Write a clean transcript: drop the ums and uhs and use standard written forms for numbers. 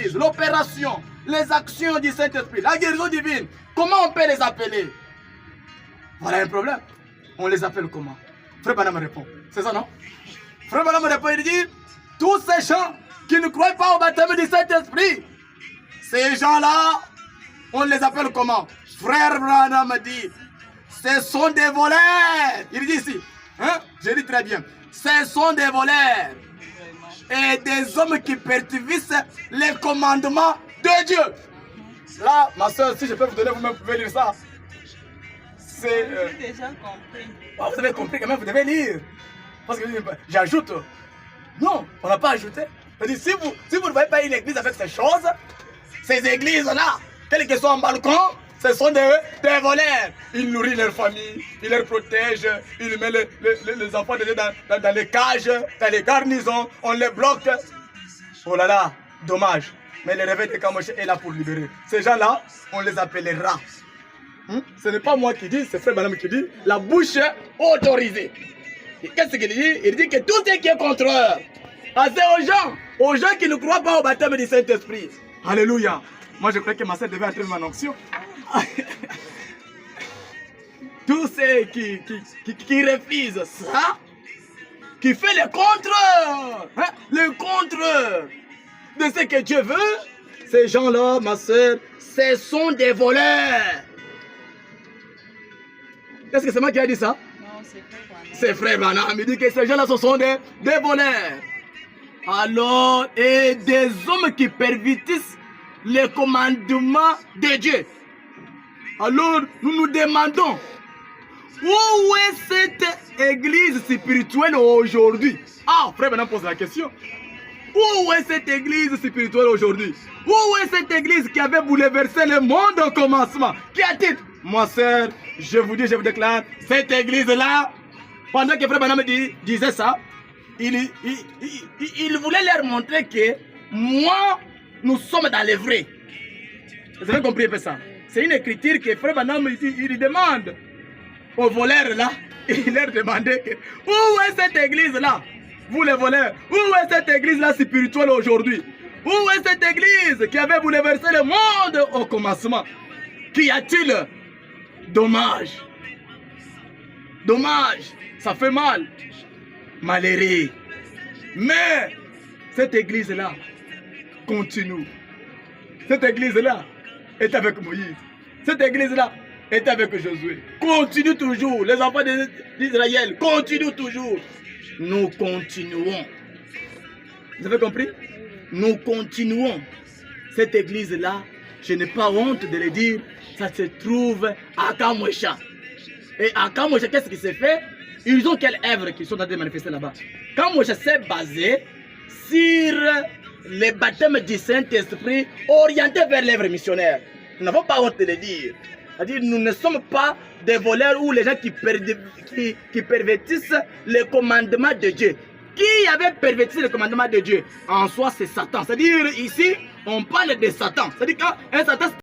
église, l'opération, les actions du Saint-Esprit, la guérison divine, comment on peut les appeler? Voilà un problème. On les appelle comment? Frère Branham répond. C'est ça, non? Frère Branham répond, il dit, tous ces gens qui ne croient pas au baptême du Saint-Esprit, ces gens-là, on les appelle comment? Frère Branham dit, ce sont des voleurs. Il dit ici, hein? Je dis très bien, ce sont des voleurs et des hommes qui pervertissent les commandements de Dieu. Là, ma soeur, si je peux vous donner, vous-même pouvez lire ça. C'est... J'ai déjà compris. Oh, vous avez compris quand même, vous devez lire. Parce que j'ajoute. Non, on n'a pas ajouté. C'est-à-dire, si vous ne voyez pas une église avec ces choses, ces églises-là, quelles que soient en balcon, ce sont des voleurs. Ils nourrissent leur famille, ils les protègent, ils mettent les enfants dans les cages, dans les garnisons, on les bloque. Oh là là, dommage. Mais le réveil de Kamoshe est là pour libérer. Ces gens-là, on les appellera. Ce n'est pas moi qui dis, c'est Frère Branham qui dit, la bouche autorisée. Qu'est-ce qu'il dit? Il dit que tout ce qui est contre eux, c'est aux gens qui ne croient pas au baptême du Saint-Esprit. Alléluia. Moi je crois que ma sœur devait entrer dans mon onction. Tous ceux qui refusent ça, qui fait le contraire, hein, le contraire de ce que Dieu veut, ces gens-là, ma sœur, ce sont des voleurs. Est-ce que c'est moi qui ai dit ça? Non, c'est Frère Branham. C'est Frère Branham. Il dit que ces gens-là, ce sont des voleurs. Alors, et des hommes qui pervertissent les commandements de Dieu. Alors, nous nous demandons, où est cette église spirituelle aujourd'hui? Ah, Frère Branham pose la question. Où est cette église spirituelle aujourd'hui? Où est cette église qui avait bouleversé le monde au commencement? Qui a-t-il? Moi, sœur, je vous dis, je vous déclare, cette église-là, pendant que Frère Branham disait ça, il voulait leur montrer que moi, nous sommes dans le vrai. Vous avez compris un peu ça? C'est une écriture que Frère Branham il demande aux voleurs là. Il leur demandait que, où est cette église-là? Vous les voleurs, où est cette église-là spirituelle aujourd'hui? Où est cette église qui avait bouleversé le monde au commencement? Qu'y a-t-il? Dommage. Dommage. Ça fait mal. Malheureux. Mais cette église-là continue. Cette église-là est avec Moïse. Cette église-là est avec Josué. Continue toujours. Les enfants d'Israël continuent toujours. Nous continuons. Vous avez compris? Nous continuons. Cette église-là, je n'ai pas honte de le dire, ça se trouve à Kamosha. Et à Kamosha, qu'est-ce qui s'est fait? Ils ont quelle œuvre qui sont en train de manifester là-bas? Kamosha s'est basé sur le baptême du Saint-Esprit orienté vers l'œuvre missionnaire. Nous n'avons pas honte de le dire. C'est-à-dire, nous ne sommes pas des voleurs ou les gens qui pervertissent les commandements de Dieu. Qui avait perverti le commandement de Dieu? En soi, c'est Satan. C'est-à-dire, ici, on parle de Satan. C'est-à-dire qu'un Satan...